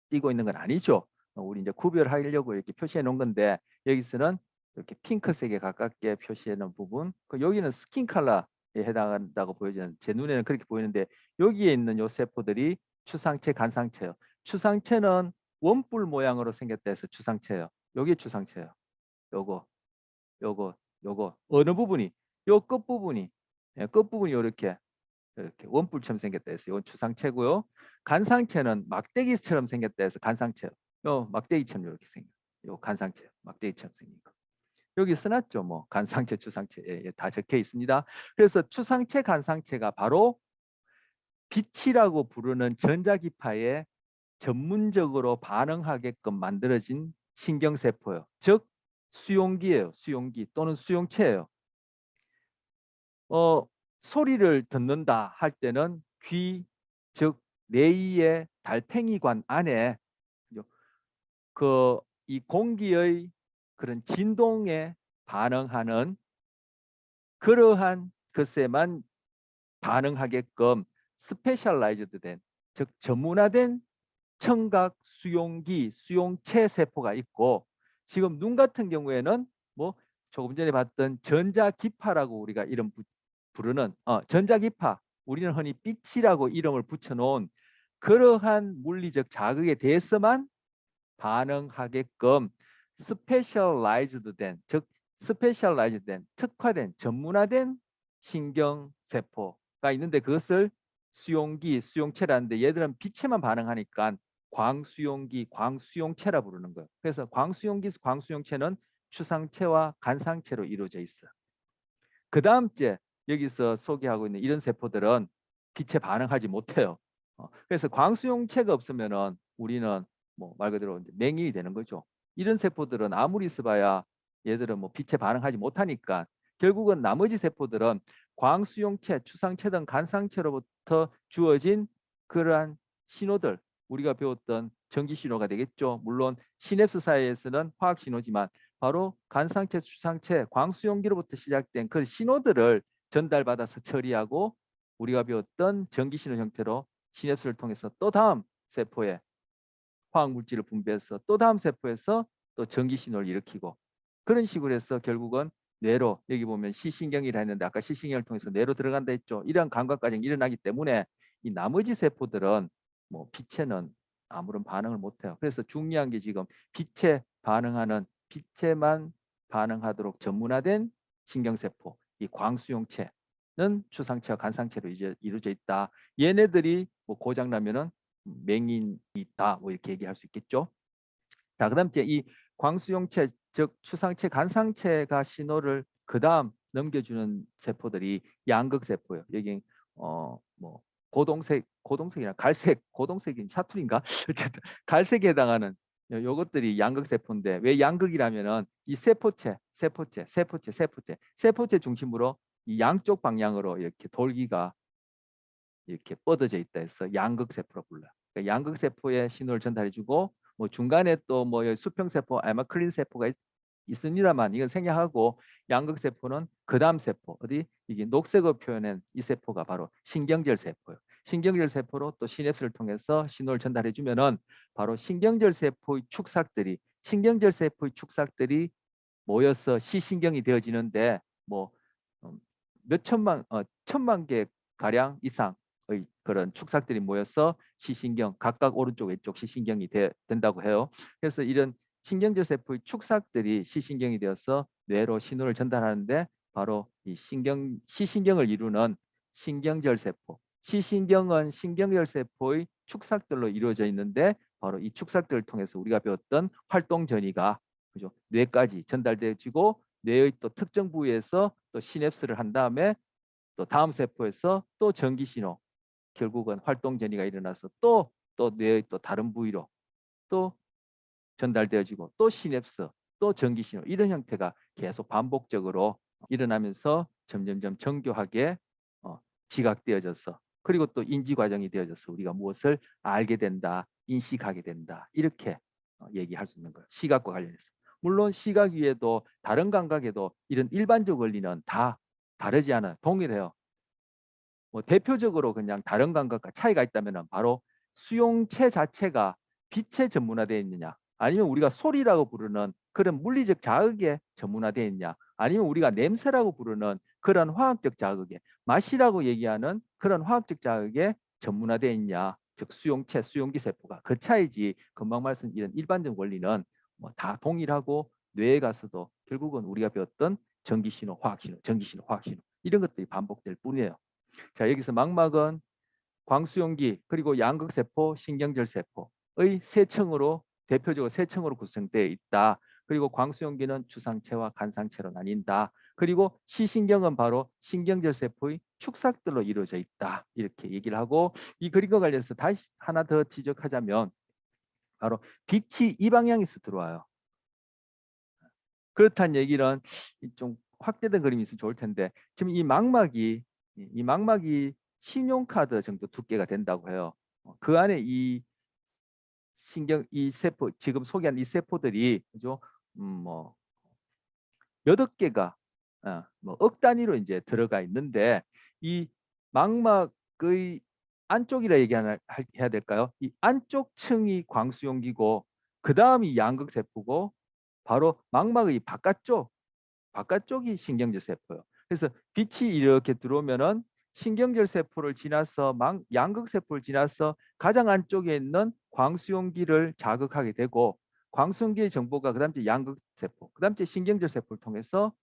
띄고 있는 건 아니죠. 우리 이제 구별하려고 이렇게 표시해 놓은 건데, 여기서는 이렇게 핑크색에 가깝게 표시해 놓은 부분, 여기는 스킨 컬러에 해당한다고 보여지는, 제 눈에는 그렇게 보이는데, 여기에 있는 요 세포들이 추상체, 간상체예요. 추상체는 원뿔 모양으로 생겼다 해서 추상체예요. 여기 추상체예요. 요거 요거 어느 부분이, 요 끝부분이, 끝부분이 이렇게 원뿔처럼 생겼다 해서 이건 추상체고요. 간상체는 막대기처럼 생겼다 해서 간상체요. 요 막대기처럼 이렇게 생겨. 요 간상체, 막대기처럼 생긴 거. 여기 써놨죠. 뭐 간상체, 추상체, 다 적혀 있습니다. 그래서 추상체, 간상체가 바로 빛이라고 부르는 전자기파에 전문적으로 반응하게끔 만들어진 신경세포예요. 즉 수용기예요. 수용기 또는 수용체예요. 소리를 듣는다 할 때는 귀, 즉 뇌의 달팽이관 안에 이 공기의 그런 진동에 반응하는 그러한 것에만 반응하게끔 스페셜라이즈드 된, 즉 전문화된 청각 수용기, 수용체 세포가 있고, 지금 눈 같은 경우에는 뭐 조금 전에 봤던 전자기파라고 우리가 이름 부르는 전자기파, 우리는 흔히 빛이라고 이름을 붙여놓은 그러한 물리적 자극에 대해서만 반응하게끔 스페셜라이즈드 된, 즉 스페셜라이즈드 된, 특화된, 전문화된 신경세포가 있는데, 그것을 수용기, 수용체라는데, 얘들은 빛에만 반응하니까 광수용기, 광수용체라 부르는 거예요. 그래서 광수용기, 광수용체는 추상체와 간상체로 이루어져 있어요. 그 다음째 여기서 소개하고 있는 이런 세포들은 빛에 반응하지 못해요. 그래서 광수용체가 없으면은 우리는 뭐 말 그대로 맹인이 되는 거죠. 이런 세포들은 아무리 있어봐야 얘들은 뭐 빛에 반응하지 못하니까, 결국은 나머지 세포들은 광수용체, 추상체 등 간상체로부터 주어진 그러한 신호들, 우리가 배웠던 전기 신호가 되겠죠. 물론 시냅스 사이에서는 화학 신호지만 바로 간상체, 추상체, 광수용기로부터 시작된 그 신호들을 전달받아서 처리하고, 우리가 배웠던 전기 신호 형태로 시냅스를 통해서 또 다음 세포에 화학 물질을 분비해서 또 다음 세포에서 또 전기 신호를 일으키고, 그런 식으로 해서 결국은 뇌로, 여기 보면 시신경이라 했는데 아까 시신경을 통해서 뇌로 들어간다 했죠. 이러한 감각 과정이 일어나기 때문에 이 나머지 세포들은 뭐 빛에는 아무런 반응을 못 해요. 그래서 중요한 게 지금 빛에 반응하는, 빛에만 반응하도록 전문화된 신경세포, 이 광수용체는 추상체와 간상체로 이제 이루어져 있다. 얘네들이 뭐 고장 나면은 맹인이 있다, 뭐 이렇게 얘기할 수 있겠죠. 자, 그다음 이제 이 광수용체, 즉 추상체, 간상체가 신호를 그다음 넘겨주는 세포들이 양극세포예요. 여기 뭐 고동색이나 갈색, 고동색인 사투리인가? 어쨌든 갈색에 해당하는 요것들이 양극세포인데, 왜 양극이라면은 이 세포체 중심으로 이 양쪽 방향으로 이렇게 돌기가 이렇게 뻗어져 있다 해서 양극세포로 불러요. 그러니까 양극세포에 신호를 전달해주고, 뭐 중간에 또 뭐 수평세포, 아마클린 세포가 있습니다만 이건 생략하고, 양극세포는 그 다음 세포, 어디 이게 녹색으로 표현한 이 세포가 바로 신경절 세포예요. 신경절 세포로 또 시냅스를 통해서 신호를 전달해주면은 바로 신경절 세포의 축삭들이 모여서 시신경이 되어지는데, 뭐 몇 천만 개 가량 이상의 그런 축삭들이 모여서 시신경, 각각 오른쪽 왼쪽 시신경이 된다고 해요. 그래서 이런 신경절 세포의 축삭들이 시신경이 되어서 뇌로 신호를 전달하는데, 바로 이 시신경을 이루는 신경절 세포, 시신경은 신경절 세포의 축삭들로 이루어져 있는데, 바로 이 축삭들을 통해서 우리가 배웠던 활동 전이가, 그죠, 뇌까지 전달되어지고, 뇌의 또 특정 부위에서 또 시냅스를 한 다음에 또 다음 세포에서 또 전기 신호, 결국은 활동 전이가 일어나서 또 뇌의 또 다른 부위로 또 전달되어지고, 또 시냅스, 또 전기 신호, 이런 형태가 계속 반복적으로 일어나면서 점점점 정교하게 지각되어져서, 그리고 또 인지 과정이 되어져서 우리가 무엇을 알게 된다, 인식하게 된다, 이렇게 얘기할 수 있는 거예요. 시각과 관련해서. 물론 시각 위에도 다른 감각에도 이런 일반적 원리는 다 다르지 않아요. 동일해요. 뭐 대표적으로 그냥 다른 감각과 차이가 있다면 바로 수용체 자체가 빛에 전문화되어 있느냐, 아니면 우리가 소리라고 부르는 그런 물리적 자극에 전문화되어 있냐, 아니면 우리가 냄새라고 부르는 그런 화학적 자극에, 맛이라고 얘기하는 그런 화학적 자극에 전문화되어 있냐, 즉 수용체, 수용기 세포가 그 차이지, 금방 말씀 이런 일반적 원리는 뭐 다 동일하고, 뇌에 가서도 결국은 우리가 배웠던 전기신호, 화학신호, 전기신호, 화학신호, 이런 것들이 반복될 뿐이에요. 자, 여기서 망막은 광수용기, 그리고 양극세포, 신경절세포의 세 층으로, 대표적으로 세 층으로 구성되어 있다. 그리고 광수용기는 주상체와 간상체로 나뉜다. 그리고 시신경은 바로 신경절세포의 축삭들로 이루어져 있다. 이렇게 얘기를 하고, 이 그림과 관련해서 다시 하나 더 지적하자면, 바로 빛이 이 방향에서 들어와요. 그렇다는 얘기는 좀 확대된 그림이 있으면 좋을 텐데, 지금 이 망막이 신용카드 정도 두께가 된다고 해요. 그 안에 이 세포, 지금 소개한 이 세포들이, 그죠? 뭐 8개가 뭐억 단위로 이제 들어가 있는데, 이 망막의 안쪽이라 해야 될까요? 이 안쪽 층이 광수용기고, 그 다음이 양극세포고, 바로 망막의 바깥쪽이 신경절 세포예요. 그래서 빛이 이렇게 들어오면은 신경절 세포를 지나서 양극 세포를 지나서 가장 안쪽에 있는 광수용기를 자극하게 되고, 광수용기의 정보가 그다음에 양극 세포, 그다음에 신경절 세포를 통해서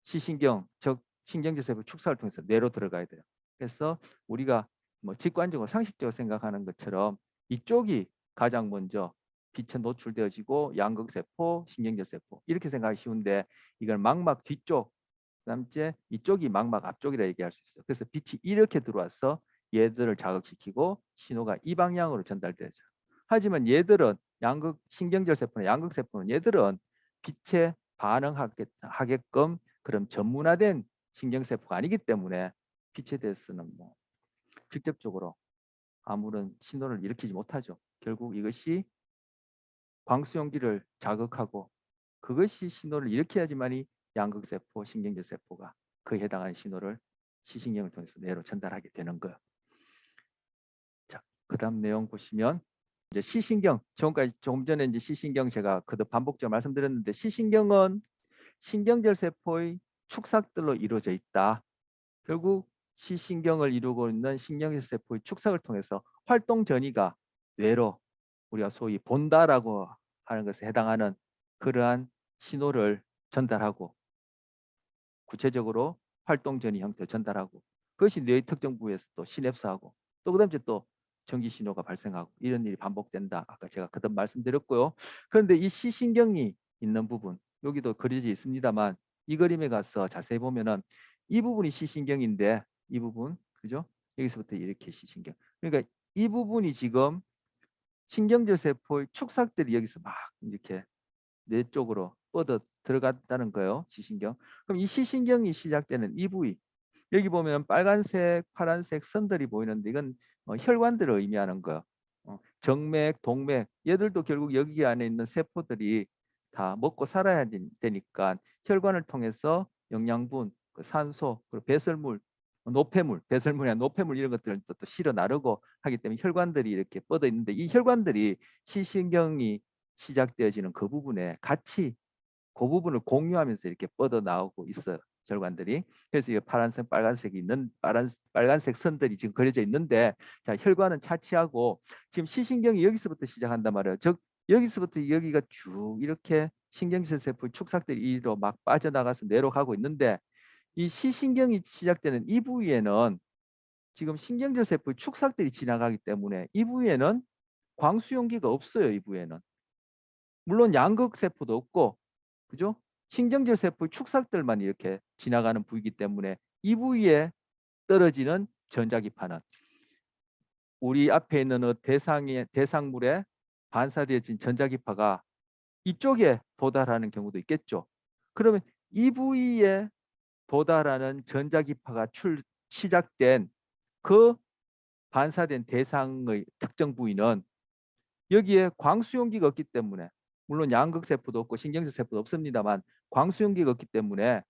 시신경, 즉 신경절 세포 축사를 통해서 뇌로 들어가야 돼요. 그래서 우리가 뭐 직관적으로 상식적으로 생각하는 것처럼 이쪽이 가장 먼저 빛에 노출되어지고, 양극세포, 신경절세포, 이렇게 생각하기 쉬운데, 이건 망막 뒤쪽, 그다음에 이쪽이 망막 앞쪽이라 얘기할 수 있어요. 그래서 빛이 이렇게 들어와서 얘들을 자극시키고 신호가 이 방향으로 전달되죠. 하지만 얘들은 신경절세포나 양극세포는 얘들은 빛에 반응하게끔 그런 전문화된 신경세포가 아니기 때문에 빛에 대해서는 뭐 직접적으로 아무런 신호를 일으키지 못하죠. 결국 이것이 광수용기를 자극하고, 그것이 신호를 일으켜야지만이 양극세포, 신경절세포가 그에 해당하는 신호를 시신경을 통해서 뇌로 전달하게 되는 거예요. 자, 그다음 내용 보시면 이제 시신경, 조금 전에 이제 시신경 제가 그도 반복적으로 말씀드렸는데, 시신경은 신경절 세포의 축삭들로 이루어져 있다. 결국 시신경을 이루고 있는 신경절 세포의 축삭을 통해서 활동 전이가 뇌로 우리가 소위 본다라고 하는 것에 해당하는 그러한 신호를 전달하고 구체적으로 활동 전이 형태를 전달하고 그것이 뇌의 특정 부위에서 또 시냅스하고 또 그다음에 또 전기 신호가 발생하고 이런 일이 반복된다. 아까 제가 거듭 말씀드렸고요. 그런데 이 시신경이 있는 부분 여기도 그려져 있습니다만 이 그림에 가서 자세히 보면은 이 부분이 시신경인데 이 부분 그죠? 여기서부터 이렇게 시신경. 그러니까 이 부분이 지금 신경절 세포의 축삭들이 여기서 막 이렇게 뇌 쪽으로 뻗어 들어갔다는 거예요. 시신경. 그럼 이 시신경이 시작되는 이 부위 여기 보면 빨간색, 파란색 선들이 보이는데 이건 혈관들을 의미하는 거예요. 정맥, 동맥 얘들도 결국 여기 안에 있는 세포들이 다 먹고 살아야 되니까 혈관을 통해서 영양분, 그 산소, 그리고 배설물, 노폐물, 배설물이나 노폐물 이런 것들을 또 실어 나르고 하기 때문에 혈관들이 이렇게 뻗어 있는데 이 혈관들이 시신경이 시작되어지는 그 부분에 같이 그 부분을 공유하면서 이렇게 뻗어 나오고 있어요. 혈관들이. 그래서 이 파란색, 빨간색이 있는 빨간색 선들이 지금 그려져 있는데 자 혈관은 차치하고 지금 시신경이 여기서부터 시작한단 말이에요. 즉 여기서부터 여기가 쭉 이렇게 신경질 세포 축삭들이 이리로 막 빠져나가서 뇌로 가고 있는데 이 시신경이 시작되는 이 부위에는 지금 신경질 세포 축삭들이 지나가기 때문에 이 부위에는 광수용기가 없어요. 이 부위에는. 물론 양극 세포도 없고 그죠? 신경절 세포의 축삭들만 이렇게 지나가는 부위이기 때문에 이 부위에 떨어지는 전자기파는 우리 앞에 있는 대상물에 반사되어진 전자기파가 이쪽에 도달하는 경우도 있겠죠. 그러면 이 부위에 도달하는 전자기파가 시작된 그 반사된 대상의 특정 부위는 여기에 광수용기가 없기 때문에 물론 양극세포도 없고 신경질 세포도 없습니다만 광수용기가 없기 때문에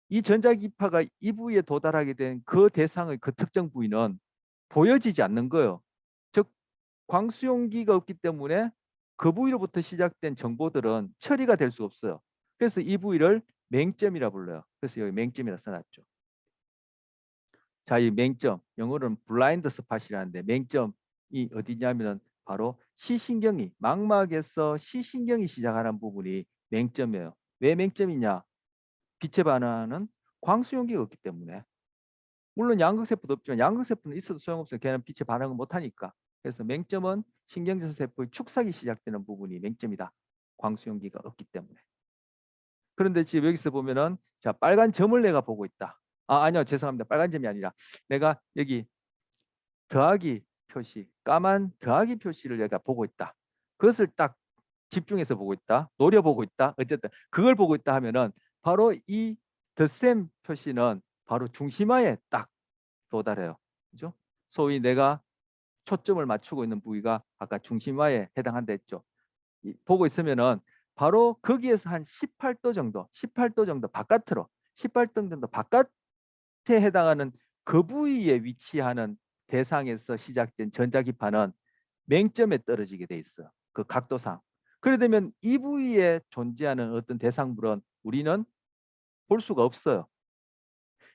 이 전자기파가 이 부위에 도달하게 된 그 대상의 그 특정 부위는 보여지지 않는 거예요. 즉 광수용기가 없기 때문에 그 부위로부터 시작된 정보들은 처리가 될 수 없어요. 그래서 이 부위를 맹점이라 불러요. 그래서 여기 맹점이라 써놨죠. 자, 이 맹점, 영어로는 블라인드 스팟이라는데 맹점이 어디냐면은 바로 시신경이 망막에서 시신경이 시작하는 부분이 맹점이에요. 왜 맹점이냐? 빛에 반응하는 광수용기가 없기 때문에. 물론 양극세포도 없지만 양극세포는 있어도 소용없어요. 걔는 빛에 반응을 못하니까. 그래서 맹점은 신경질 세포의 축삭이 시작되는 부분이 맹점이다. 광수용기가 없기 때문에. 그런데 지금 여기서 보면은 자 빨간 점을 내가 보고 있다. 아니요 죄송합니다. 빨간 점이 아니라 내가 여기 더하기 표시, 까만 더하기 표시를 내가 보고 있다. 그것을 딱 집중해서 보고 있다. 노려보고 있다. 어쨌든 그걸 보고 있다 하면은 바로 이 덧셈 표시는 바로 중심화에 딱 도달해요. 그죠? 소위 내가 초점을 맞추고 있는 부위가 아까 중심화에 해당한다 했죠. 보고 있으면은 바로 거기에서 한 18도 정도, 18도 정도 바깥으로, 18도 정도 바깥에 해당하는 그 부위에 위치하는 대상에서 시작된 전자기파는 맹점에 떨어지게 돼 있어. 그 각도상. 그래 되면 이 부위에 존재하는 어떤 대상물은 우리는 볼 수가 없어요.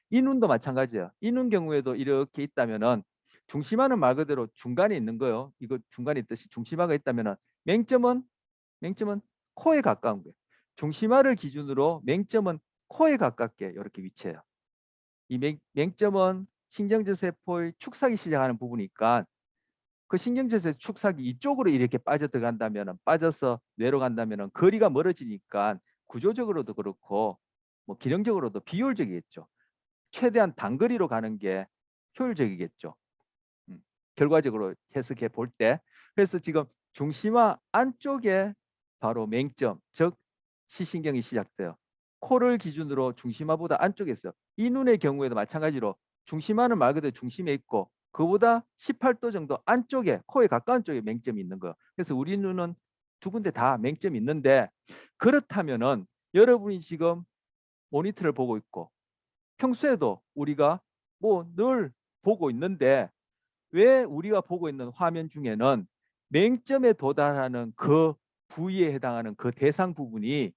이 눈도 마찬가지예요. 이 눈 경우에도 이렇게 있다면은 중심화는 말 그대로 중간에 있는 거예요. 이거 중간에 있듯이 중심화가 있다면은 맹점은 코에 가까운 거예요. 중심화를 기준으로 맹점은 코에 가깝게 이렇게 위치해요. 이 맹점은 신경질 세포의 축삭이 시작하는 부분이니까 그 신경질 세포 축삭이 이쪽으로 이렇게 빠져 들어간다면 빠져서 뇌로 간다면 거리가 멀어지니까 구조적으로도 그렇고 뭐 기능적으로도 비효율적이겠죠. 최대한 단거리로 가는 게 효율적이겠죠. 결과적으로 해석해 볼 때. 그래서 지금 중심화 안쪽에 바로 맹점, 즉 시신경이 시작돼요. 코를 기준으로 중심화보다 안쪽에 있어요. 이 눈의 경우에도 마찬가지로 중심화는 말 그대로 중심에 있고 그보다 18도 정도 안쪽에 코에 가까운 쪽에 맹점이 있는 거예요. 그래서 우리 눈은 두 군데 다 맹점이 있는데 그렇다면은 여러분이 지금 모니터를 보고 있고 평소에도 우리가 뭐 늘 보고 있는데 왜 우리가 보고 있는 화면 중에는 맹점에 도달하는 그 부위에 해당하는 그 대상 부분이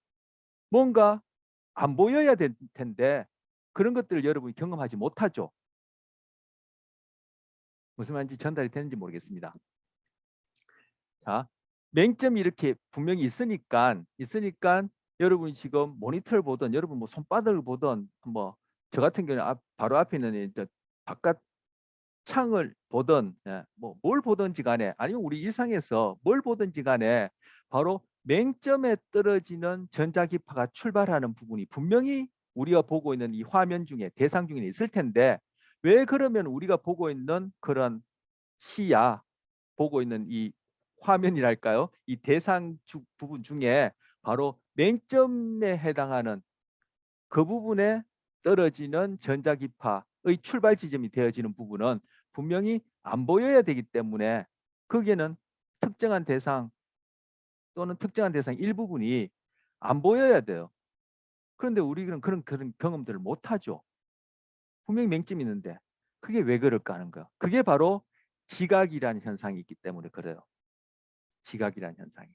뭔가 안 보여야 될 텐데 그런 것들을 여러분이 경험하지 못하죠. 무슨 말인지 전달이 되는지 모르겠습니다. 자, 맹점이 이렇게 분명히 있으니까 여러분이 지금 모니터를 보던 여러분 뭐 손바닥을 보던 뭐 저 같은 경우는 바로 앞에 있는 이제 바깥 창을 보던 뭐 뭘 보든지 간에 아니면 우리 일상에서 뭘 보든지 간에 바로 맹점에 떨어지는 전자기파가 출발하는 부분이 분명히 우리가 보고 있는 이 화면 중에 대상 중에 있을 텐데 왜 그러면 우리가 보고 있는 그런 시야 보고 있는 이 화면이랄까요? 이 대상 부분 중에 바로 맹점에 해당하는 그 부분에 떨어지는 전자기파의 출발 지점이 되어지는 부분은 분명히 안 보여야 되기 때문에 거기에는 특정한 대상 또는 특정한 대상 일부분이 안 보여야 돼요. 그런데 우리는 그런 경험들을 못하죠. 분명히 맹점이 있는데 그게 왜 그럴까 하는 거예요. 그게 바로 지각이라는 현상이 있기 때문에 그래요. 지각이라는 현상이.